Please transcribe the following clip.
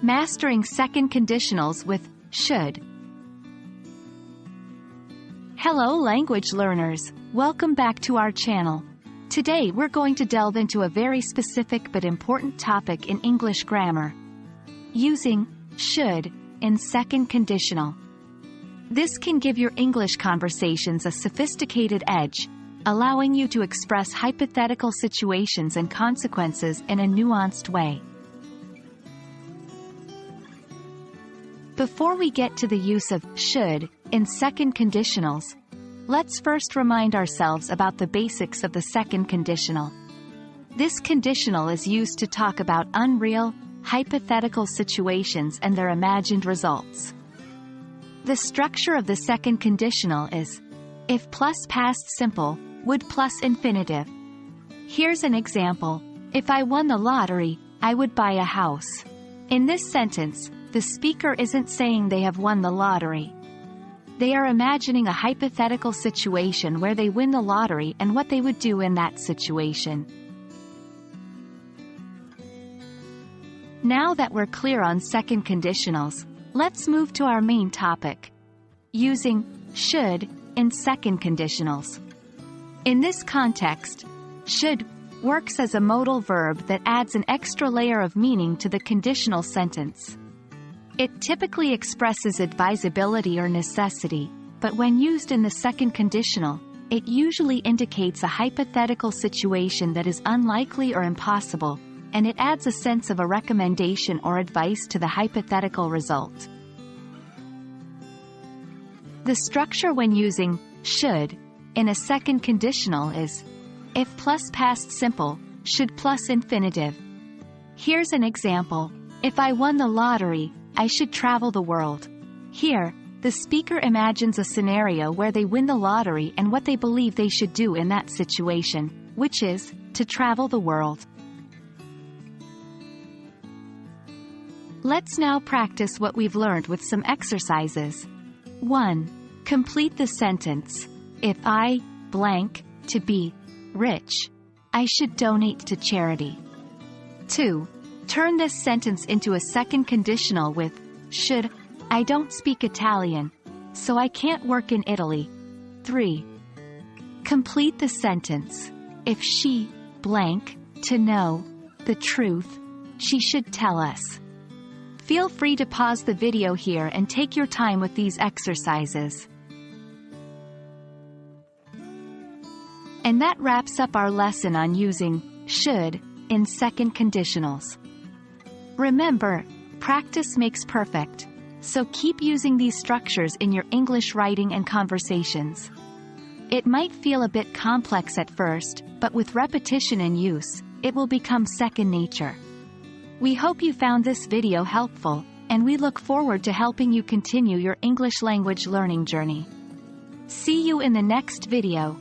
Mastering second conditionals with should. Hello language learners, welcome back to our channel. Today we're going to delve into a very specific but important topic in English grammar. Using should in second conditional. This can give your English conversations a sophisticated edge, allowing you to express hypothetical situations and consequences in a nuanced way. Before we get to the use of should in second conditionals, let's first remind ourselves about the basics of the second conditional. This conditional is used to talk about unreal, hypothetical situations and their imagined results. The structure of the second conditional is if plus past simple, would plus infinitive. Here's an example. If I won the lottery, I would buy a house. In this sentence, the speaker isn't saying they have won the lottery. They are imagining a hypothetical situation where they win the lottery and what they would do in that situation. Now that we're clear on second conditionals, let's move to our main topic. Using should in second conditionals. In this context, should works as a modal verb that adds an extra layer of meaning to the conditional sentence. It typically expresses advisability or necessity, but when used in the second conditional, it usually indicates a hypothetical situation that is unlikely or impossible, and it adds a sense of a recommendation or advice to the hypothetical result. The structure when using should in a second conditional is if plus past simple, should plus infinitive. Here's an example. If I won the lottery, I should travel the world. Here, the speaker imagines a scenario where they win the lottery and what they believe they should do in that situation, which is to travel the world. Let's now practice what we've learned with some exercises. 1. Complete the sentence. If I, blank, to be rich, I should donate to charity. 2. Turn this sentence into a second conditional with should. I don't speak Italian, so I can't work in Italy. 3. Complete the sentence. If she, blank, to know the truth, she should tell us. Feel free to pause the video here and take your time with these exercises. And that wraps up our lesson on using should in second conditionals. Remember, practice makes perfect, so keep using these structures in your English writing and conversations. It might feel a bit complex at first, but with repetition and use, it will become second nature. We hope you found this video helpful, and we look forward to helping you continue your English language learning journey. See you in the next video.